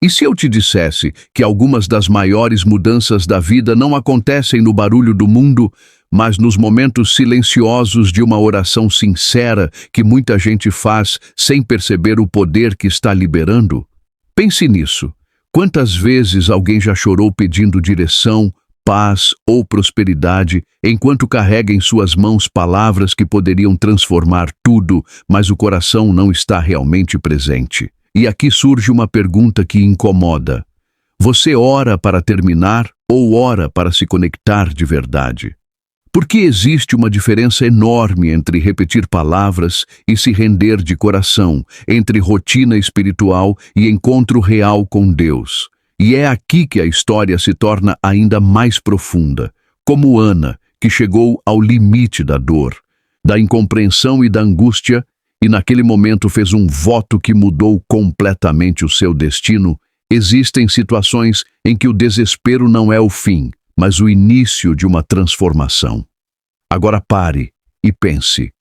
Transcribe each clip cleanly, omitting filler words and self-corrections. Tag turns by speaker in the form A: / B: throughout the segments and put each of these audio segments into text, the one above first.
A: E se eu te dissesse que algumas das maiores mudanças da vida não acontecem no barulho do mundo, mas nos momentos silenciosos de uma oração sincera que muita gente faz sem perceber o poder que está liberando? Pense nisso. Quantas vezes alguém já chorou pedindo direção, paz ou prosperidade, enquanto carrega em suas mãos palavras que poderiam transformar tudo, mas o coração não está realmente presente? E aqui surge uma pergunta que incomoda. Você ora para terminar ou ora para se conectar de verdade? Porque existe uma diferença enorme entre repetir palavras e se render de coração, entre rotina espiritual e encontro real com Deus. E é aqui que a história se torna ainda mais profunda, como Ana, que chegou ao limite da dor, da incompreensão e da angústia, e naquele momento fez um voto que mudou completamente o seu destino. Existem situações em que o desespero não é o fim, mas o início de uma transformação. Agora pare e pense.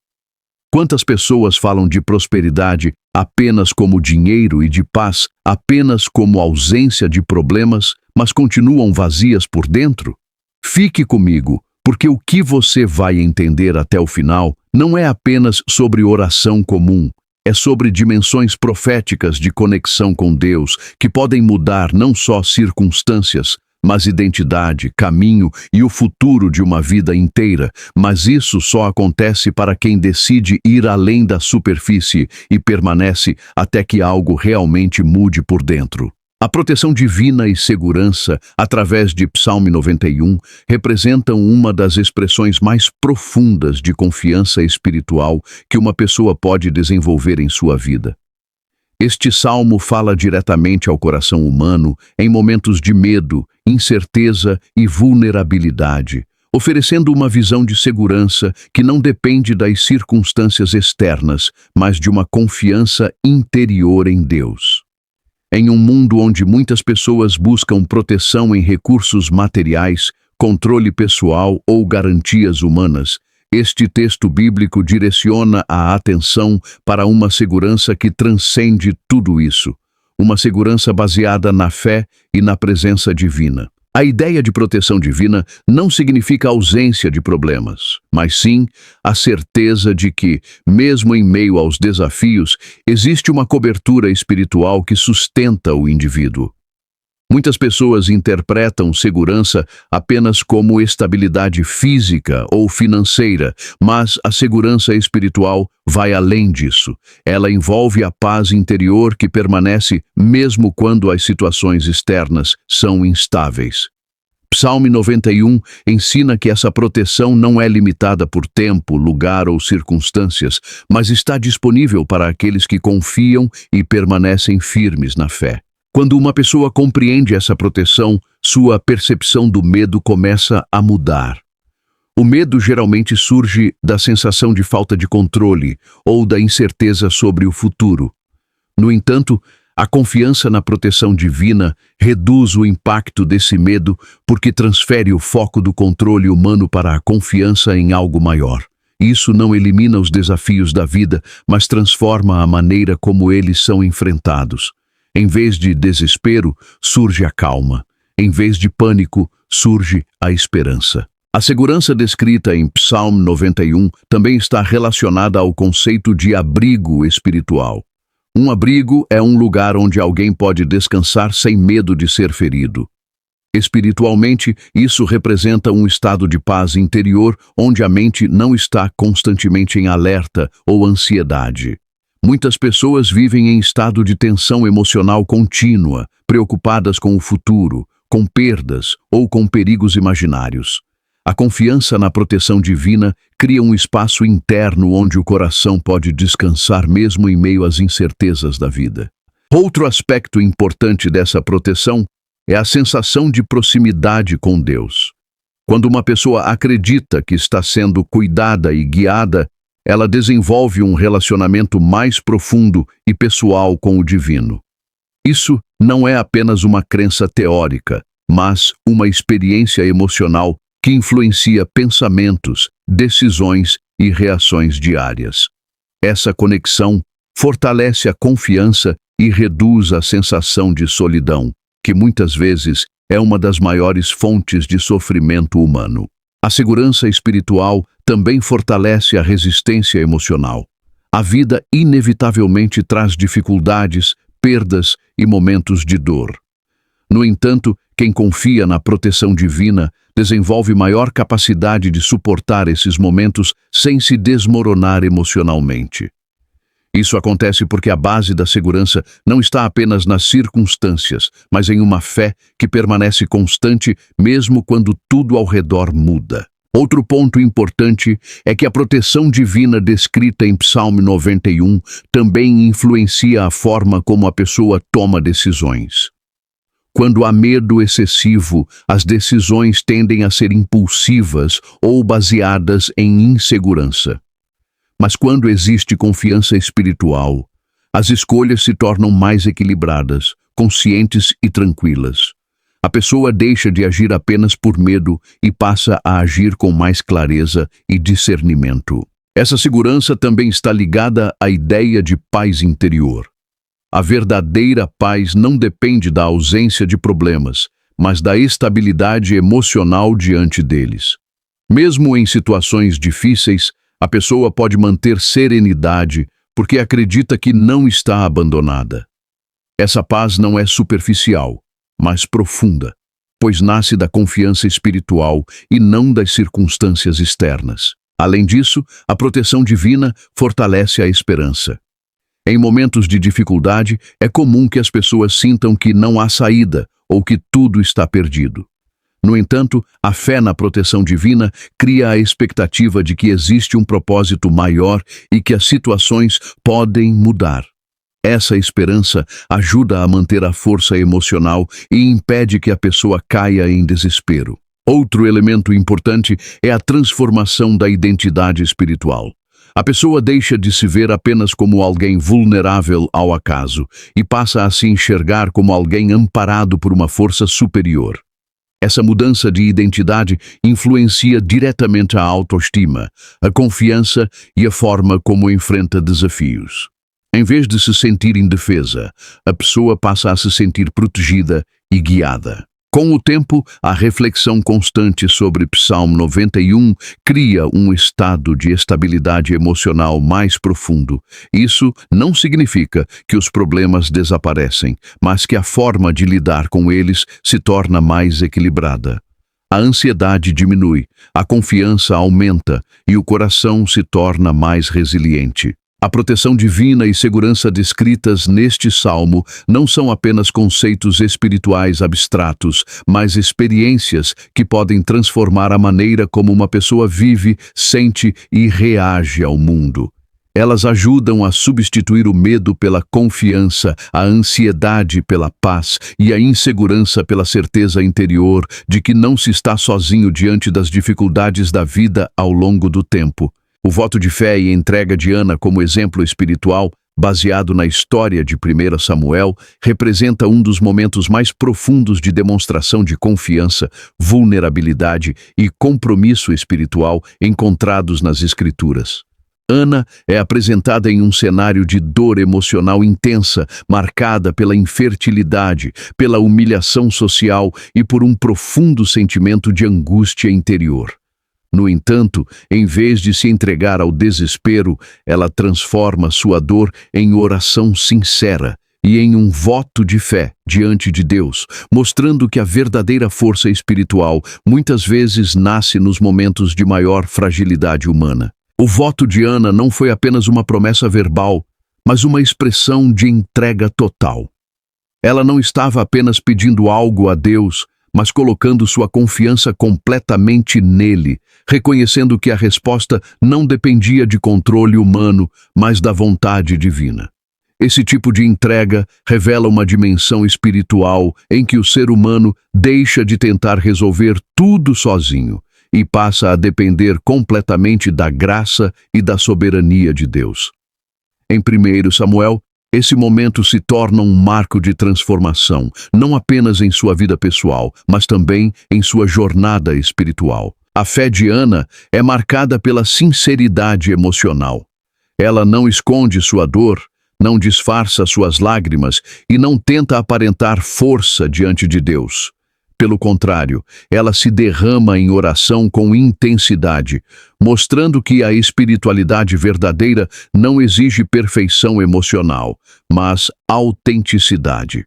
A: Quantas pessoas falam de prosperidade apenas como dinheiro e de paz apenas como ausência de problemas, mas continuam vazias por dentro? Fique comigo, porque o que você vai entender até o final não é apenas sobre oração comum, é sobre dimensões proféticas de conexão com Deus que podem mudar não só circunstâncias, mas identidade, caminho e o futuro de uma vida inteira. Mas isso só acontece para quem decide ir além da superfície e permanece até que algo realmente mude por dentro. A proteção divina e segurança, através de Psalm 91, representam uma das expressões mais profundas de confiança espiritual que uma pessoa pode desenvolver em sua vida. Este salmo fala diretamente ao coração humano em momentos de medo, incerteza e vulnerabilidade, oferecendo uma visão de segurança que não depende das circunstâncias externas, mas de uma confiança interior em Deus. Em um mundo onde muitas pessoas buscam proteção em recursos materiais, controle pessoal ou garantias humanas, este texto bíblico direciona a atenção para uma segurança que transcende tudo isso, uma segurança baseada na fé e na presença divina. A ideia de proteção divina não significa ausência de problemas, mas sim a certeza de que, mesmo em meio aos desafios, existe uma cobertura espiritual que sustenta o indivíduo. Muitas pessoas interpretam segurança apenas como estabilidade física ou financeira, mas a segurança espiritual vai além disso. Ela envolve a paz interior que permanece mesmo quando as situações externas são instáveis. Psalm 91 ensina que essa proteção não é limitada por tempo, lugar ou circunstâncias, mas está disponível para aqueles que confiam e permanecem firmes na fé. Quando uma pessoa compreende essa proteção, sua percepção do medo começa a mudar. O medo geralmente surge da sensação de falta de controle ou da incerteza sobre o futuro. No entanto, a confiança na proteção divina reduz o impacto desse medo porque transfere o foco do controle humano para a confiança em algo maior. Isso não elimina os desafios da vida, mas transforma a maneira como eles são enfrentados. Em vez de desespero, surge a calma. Em vez de pânico, surge a esperança. A segurança descrita em Psalm 91 também está relacionada ao conceito de abrigo espiritual. Um abrigo é um lugar onde alguém pode descansar sem medo de ser ferido. Espiritualmente, isso representa um estado de paz interior onde a mente não está constantemente em alerta ou ansiedade. Muitas pessoas vivem em estado de tensão emocional contínua, preocupadas com o futuro, com perdas ou com perigos imaginários. A confiança na proteção divina cria um espaço interno onde o coração pode descansar mesmo em meio às incertezas da vida. Outro aspecto importante dessa proteção é a sensação de proximidade com Deus. Quando uma pessoa acredita que está sendo cuidada e guiada, ela desenvolve um relacionamento mais profundo e pessoal com o divino. Isso não é apenas uma crença teórica, mas uma experiência emocional que influencia pensamentos, decisões e reações diárias. Essa conexão fortalece a confiança e reduz a sensação de solidão, que muitas vezes é uma das maiores fontes de sofrimento humano. A segurança espiritual também fortalece a resistência emocional. A vida inevitavelmente traz dificuldades, perdas e momentos de dor. No entanto, quem confia na proteção divina desenvolve maior capacidade de suportar esses momentos sem se desmoronar emocionalmente. Isso acontece porque a base da segurança não está apenas nas circunstâncias, mas em uma fé que permanece constante mesmo quando tudo ao redor muda. Outro ponto importante é que a proteção divina descrita em Psalmo 91 também influencia a forma como a pessoa toma decisões. Quando há medo excessivo, as decisões tendem a ser impulsivas ou baseadas em insegurança. Mas quando existe confiança espiritual, as escolhas se tornam mais equilibradas, conscientes e tranquilas. A pessoa deixa de agir apenas por medo e passa a agir com mais clareza e discernimento. Essa segurança também está ligada à ideia de paz interior. A verdadeira paz não depende da ausência de problemas, mas da estabilidade emocional diante deles. Mesmo em situações difíceis, a pessoa pode manter serenidade porque acredita que não está abandonada. Essa paz não é superficial, mas profunda, pois nasce da confiança espiritual e não das circunstâncias externas. Além disso, a proteção divina fortalece a esperança. Em momentos de dificuldade, é comum que as pessoas sintam que não há saída ou que tudo está perdido. No entanto, a fé na proteção divina cria a expectativa de que existe um propósito maior e que as situações podem mudar. Essa esperança ajuda a manter a força emocional e impede que a pessoa caia em desespero. Outro elemento importante é a transformação da identidade espiritual. A pessoa deixa de se ver apenas como alguém vulnerável ao acaso e passa a se enxergar como alguém amparado por uma força superior. Essa mudança de identidade influencia diretamente a autoestima, a confiança e a forma como enfrenta desafios. Em vez de se sentir indefesa, a pessoa passa a se sentir protegida e guiada. Com o tempo, a reflexão constante sobre Psalmo 91 cria um estado de estabilidade emocional mais profundo. Isso não significa que os problemas desaparecem, mas que a forma de lidar com eles se torna mais equilibrada. A ansiedade diminui, a confiança aumenta e o coração se torna mais resiliente. A proteção divina e segurança descritas neste salmo não são apenas conceitos espirituais abstratos, mas experiências que podem transformar a maneira como uma pessoa vive, sente e reage ao mundo. Elas ajudam a substituir o medo pela confiança, a ansiedade pela paz e a insegurança pela certeza interior de que não se está sozinho diante das dificuldades da vida ao longo do tempo. O voto de fé e entrega de Ana como exemplo espiritual, baseado na história de 1 Samuel, representa um dos momentos mais profundos de demonstração de confiança, vulnerabilidade e compromisso espiritual encontrados nas Escrituras. Ana é apresentada em um cenário de dor emocional intensa, marcada pela infertilidade, pela humilhação social e por um profundo sentimento de angústia interior. No entanto, em vez de se entregar ao desespero, ela transforma sua dor em oração sincera e em um voto de fé diante de Deus, mostrando que a verdadeira força espiritual muitas vezes nasce nos momentos de maior fragilidade humana. O voto de Ana não foi apenas uma promessa verbal, mas uma expressão de entrega total. Ela não estava apenas pedindo algo a Deus, mas colocando sua confiança completamente nele, reconhecendo que a resposta não dependia de controle humano, mas da vontade divina. Esse tipo de entrega revela uma dimensão espiritual em que o ser humano deixa de tentar resolver tudo sozinho e passa a depender completamente da graça e da soberania de Deus. Em 1 Samuel, esse momento se torna um marco de transformação, não apenas em sua vida pessoal, mas também em sua jornada espiritual. A fé de Ana é marcada pela sinceridade emocional. Ela não esconde sua dor, não disfarça suas lágrimas e não tenta aparentar força diante de Deus. Pelo contrário, ela se derrama em oração com intensidade, mostrando que a espiritualidade verdadeira não exige perfeição emocional, mas autenticidade.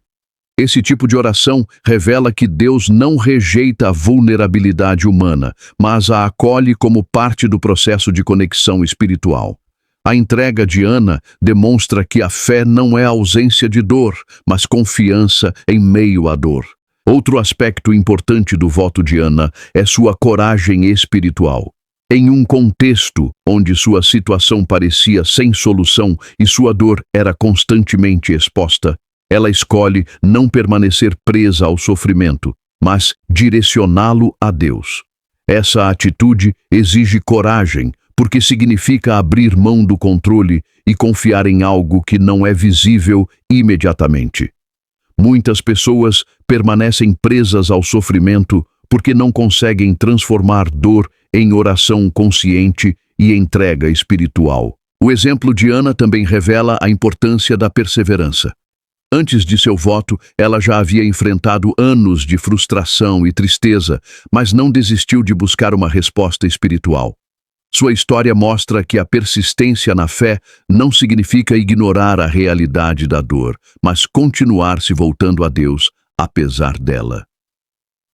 A: Esse tipo de oração revela que Deus não rejeita a vulnerabilidade humana, mas a acolhe como parte do processo de conexão espiritual. A entrega de Ana demonstra que a fé não é ausência de dor, mas confiança em meio à dor. Outro aspecto importante do voto de Ana é sua coragem espiritual. Em um contexto onde sua situação parecia sem solução e sua dor era constantemente exposta, ela escolhe não permanecer presa ao sofrimento, mas direcioná-lo a Deus. Essa atitude exige coragem, porque significa abrir mão do controle e confiar em algo que não é visível imediatamente. Muitas pessoas permanecem presas ao sofrimento porque não conseguem transformar dor em oração consciente e entrega espiritual. O exemplo de Ana também revela a importância da perseverança. Antes de seu voto, ela já havia enfrentado anos de frustração e tristeza, mas não desistiu de buscar uma resposta espiritual. Sua história mostra que a persistência na fé não significa ignorar a realidade da dor, mas continuar se voltando a Deus, apesar dela.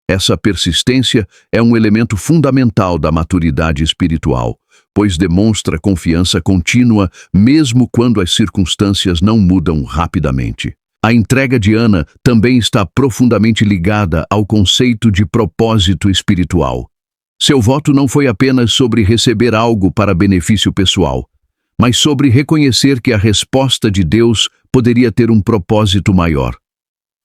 A: Essa persistência é um elemento fundamental da maturidade espiritual, pois demonstra confiança contínua mesmo quando as circunstâncias não mudam rapidamente. A entrega de Ana também está profundamente ligada ao conceito de propósito espiritual. Seu voto não foi apenas sobre receber algo para benefício pessoal, mas sobre reconhecer que a resposta de Deus poderia ter um propósito maior.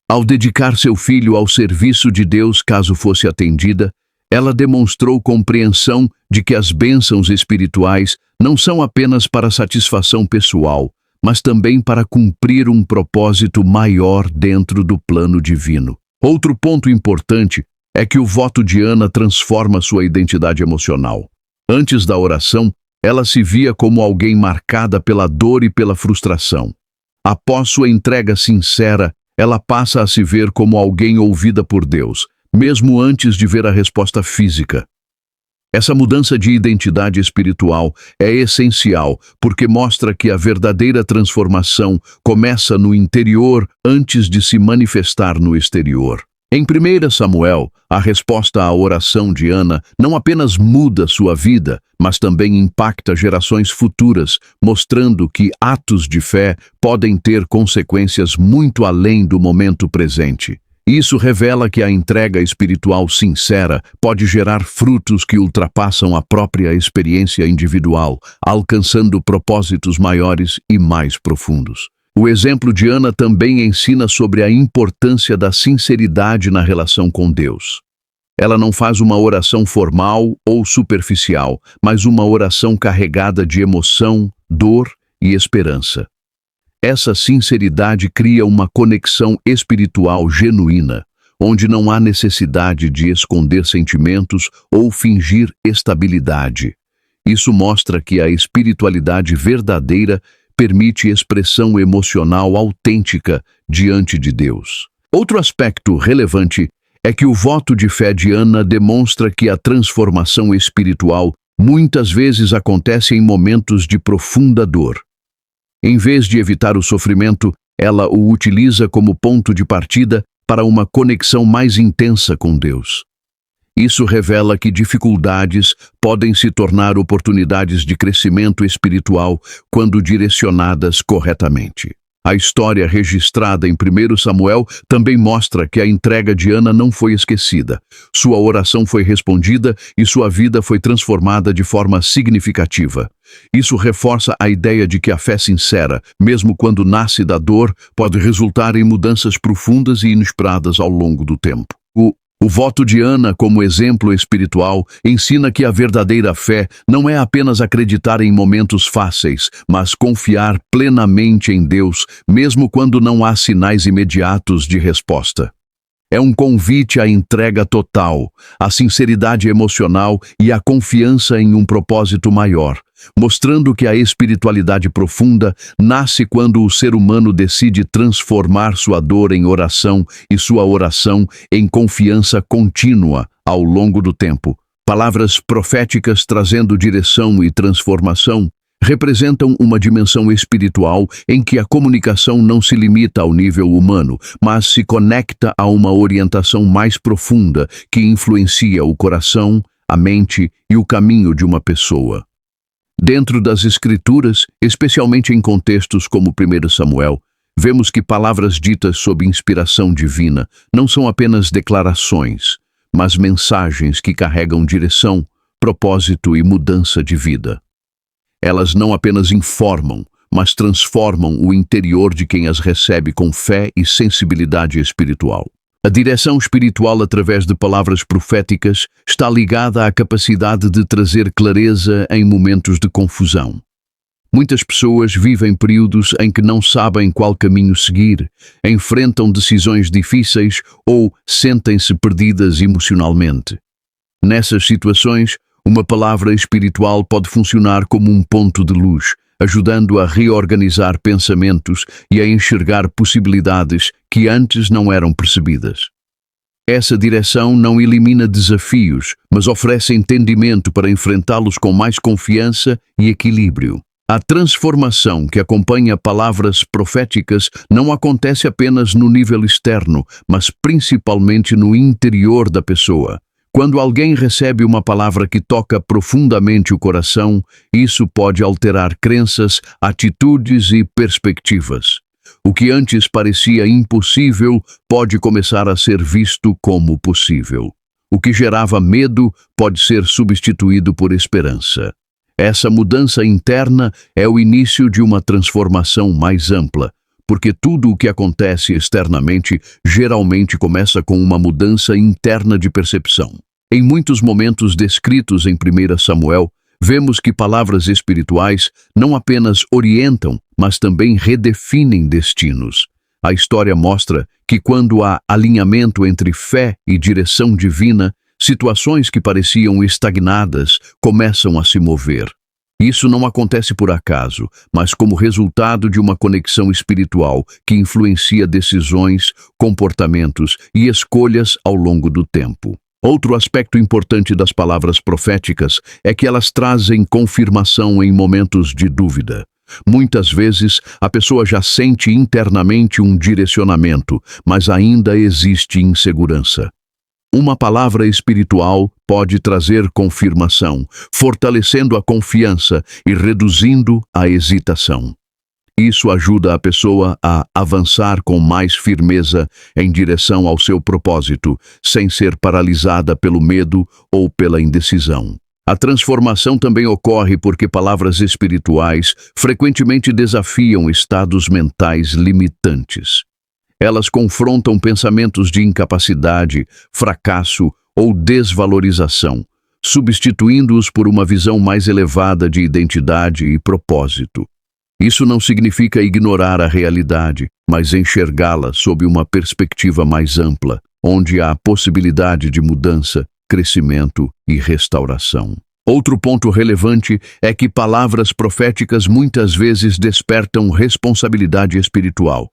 A: Ao dedicar seu filho ao serviço de Deus caso fosse atendida, ela demonstrou compreensão de que as bênçãos espirituais não são apenas para satisfação pessoal, mas também para cumprir um propósito maior dentro do plano divino. Outro ponto importante é que o voto de Ana transforma sua identidade emocional. Antes da oração, ela se via como alguém marcada pela dor e pela frustração. Após sua entrega sincera, ela passa a se ver como alguém ouvida por Deus, mesmo antes de ver a resposta física. Essa mudança de identidade espiritual é essencial porque mostra que a verdadeira transformação começa no interior antes de se manifestar no exterior. Em 1 Samuel, a resposta à oração de Ana não apenas muda sua vida, mas também impacta gerações futuras, mostrando que atos de fé podem ter consequências muito além do momento presente. Isso revela que a entrega espiritual sincera pode gerar frutos que ultrapassam a própria experiência individual, alcançando propósitos maiores e mais profundos. O exemplo de Ana também ensina sobre a importância da sinceridade na relação com Deus. Ela não faz uma oração formal ou superficial, mas uma oração carregada de emoção, dor e esperança. Essa sinceridade cria uma conexão espiritual genuína, onde não há necessidade de esconder sentimentos ou fingir estabilidade. Isso mostra que a espiritualidade verdadeira permite expressão emocional autêntica diante de Deus. Outro aspecto relevante é que o voto de fé de Ana demonstra que a transformação espiritual muitas vezes acontece em momentos de profunda dor. Em vez de evitar o sofrimento, ela o utiliza como ponto de partida para uma conexão mais intensa com Deus. Isso revela que dificuldades podem se tornar oportunidades de crescimento espiritual quando direcionadas corretamente. A história registrada em 1 Samuel também mostra que a entrega de Ana não foi esquecida. Sua oração foi respondida e sua vida foi transformada de forma significativa. Isso reforça a ideia de que a fé sincera, mesmo quando nasce da dor, pode resultar em mudanças profundas e inesperadas ao longo do tempo. O voto de Ana, como exemplo espiritual, ensina que a verdadeira fé não é apenas acreditar em momentos fáceis, mas confiar plenamente em Deus, mesmo quando não há sinais imediatos de resposta. é um convite à entrega total, à sinceridade emocional e à confiança em um propósito maior, mostrando que a espiritualidade profunda nasce quando o ser humano decide transformar sua dor em oração e sua oração em confiança contínua ao longo do tempo. Palavras proféticas trazendo direção e transformação representam uma dimensão espiritual em que a comunicação não se limita ao nível humano, mas se conecta a uma orientação mais profunda que influencia o coração, a mente e o caminho de uma pessoa. Dentro das Escrituras, especialmente em contextos como 1 Samuel, vemos que palavras ditas sob inspiração divina não são apenas declarações, mas mensagens que carregam direção, propósito e mudança de vida. Elas não apenas informam, mas transformam o interior de quem as recebe com fé e sensibilidade espiritual. A direção espiritual através de palavras proféticas está ligada à capacidade de trazer clareza em momentos de confusão. Muitas pessoas vivem períodos em que não sabem qual caminho seguir, enfrentam decisões difíceis ou sentem-se perdidas emocionalmente. Nessas situações, uma palavra espiritual pode funcionar como um ponto de luz, ajudando a reorganizar pensamentos e a enxergar possibilidades que antes não eram percebidas. Essa direção não elimina desafios, mas oferece entendimento para enfrentá-los com mais confiança e equilíbrio. A transformação que acompanha palavras proféticas não acontece apenas no nível externo, mas principalmente no interior da pessoa. Quando alguém recebe uma palavra que toca profundamente o coração, isso pode alterar crenças, atitudes e perspectivas. O que antes parecia impossível pode começar a ser visto como possível. O que gerava medo pode ser substituído por esperança. Essa mudança interna é o início de uma transformação mais ampla, porque tudo o que acontece externamente geralmente começa com uma mudança interna de percepção. Em muitos momentos descritos em 1 Samuel, vemos que palavras espirituais não apenas orientam, mas também redefinem destinos. A história mostra que quando há alinhamento entre fé e direção divina, situações que pareciam estagnadas começam a se mover. Isso não acontece por acaso, mas como resultado de uma conexão espiritual que influencia decisões, comportamentos e escolhas ao longo do tempo. Outro aspecto importante das palavras proféticas é que elas trazem confirmação em momentos de dúvida. Muitas vezes, a pessoa já sente internamente um direcionamento, mas ainda existe insegurança. Uma palavra espiritual pode trazer confirmação, fortalecendo a confiança e reduzindo a hesitação. Isso ajuda a pessoa a avançar com mais firmeza em direção ao seu propósito, sem ser paralisada pelo medo ou pela indecisão. A transformação também ocorre porque palavras espirituais frequentemente desafiam estados mentais limitantes. Elas confrontam pensamentos de incapacidade, fracasso ou desvalorização, substituindo-os por uma visão mais elevada de identidade e propósito. Isso não significa ignorar a realidade, mas enxergá-la sob uma perspectiva mais ampla, onde há possibilidade de mudança, crescimento e restauração. Outro ponto relevante é que palavras proféticas muitas vezes despertam responsabilidade espiritual.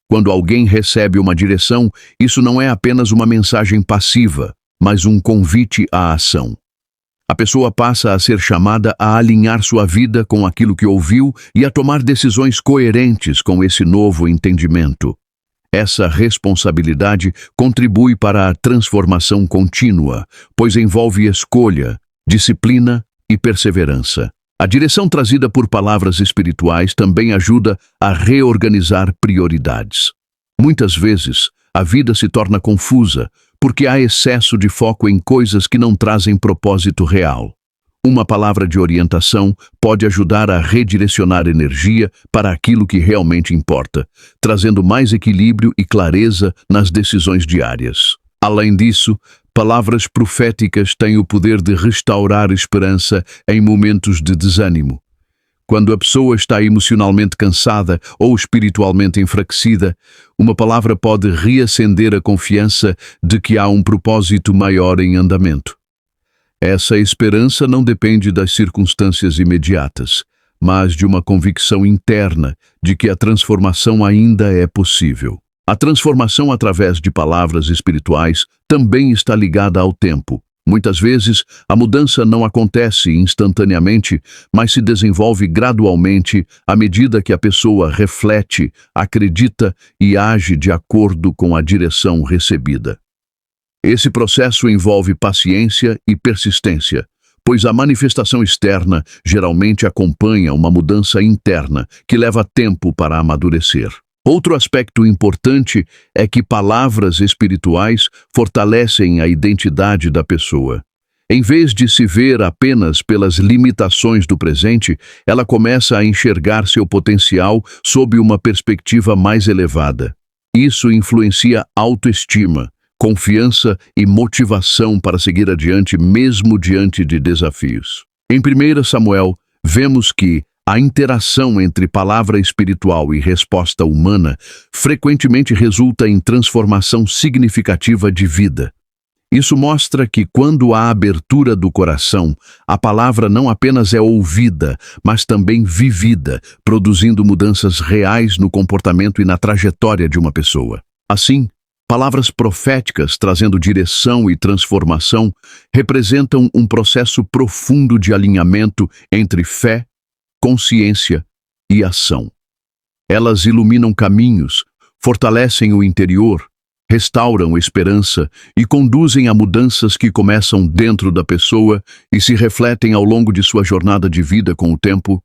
A: Quando alguém recebe uma direção, isso não é apenas uma mensagem passiva, mas um convite à ação. A pessoa passa a ser chamada a alinhar sua vida com aquilo que ouviu e a tomar decisões coerentes com esse novo entendimento. Essa responsabilidade contribui para a transformação contínua, pois envolve escolha, disciplina e perseverança. A direção trazida por palavras espirituais também ajuda a reorganizar prioridades. Muitas vezes, a vida se torna confusa porque há excesso de foco em coisas que não trazem propósito real. Uma palavra de orientação pode ajudar a redirecionar energia para aquilo que realmente importa, trazendo mais equilíbrio e clareza nas decisões diárias. Além disso, palavras proféticas têm o poder de restaurar esperança em momentos de desânimo. Quando a pessoa está emocionalmente cansada ou espiritualmente enfraquecida, uma palavra pode reacender a confiança de que há um propósito maior em andamento. Essa esperança não depende das circunstâncias imediatas, mas de uma convicção interna de que a transformação ainda é possível. A transformação através de palavras espirituais também está ligada ao tempo. Muitas vezes, a mudança não acontece instantaneamente, mas se desenvolve gradualmente à medida que a pessoa reflete, acredita e age de acordo com a direção recebida. Esse processo envolve paciência e persistência, pois a manifestação externa geralmente acompanha uma mudança interna que leva tempo para amadurecer. Outro aspecto importante é que palavras espirituais fortalecem a identidade da pessoa. Em vez de se ver apenas pelas limitações do presente, ela começa a enxergar seu potencial sob uma perspectiva mais elevada. Isso influencia autoestima, confiança e motivação para seguir adiante mesmo diante de desafios. Em 1 Samuel, vemos que a interação entre palavra espiritual e resposta humana frequentemente resulta em transformação significativa de vida. Isso mostra que quando há abertura do coração, a palavra não apenas é ouvida, mas também vivida, produzindo mudanças reais no comportamento e na trajetória de uma pessoa. Assim, palavras proféticas trazendo direção e transformação representam um processo profundo de alinhamento entre fé, consciência e ação. Elas iluminam caminhos, fortalecem o interior, restauram a esperança e conduzem a mudanças que começam dentro da pessoa e se refletem ao longo de sua jornada de vida com o tempo.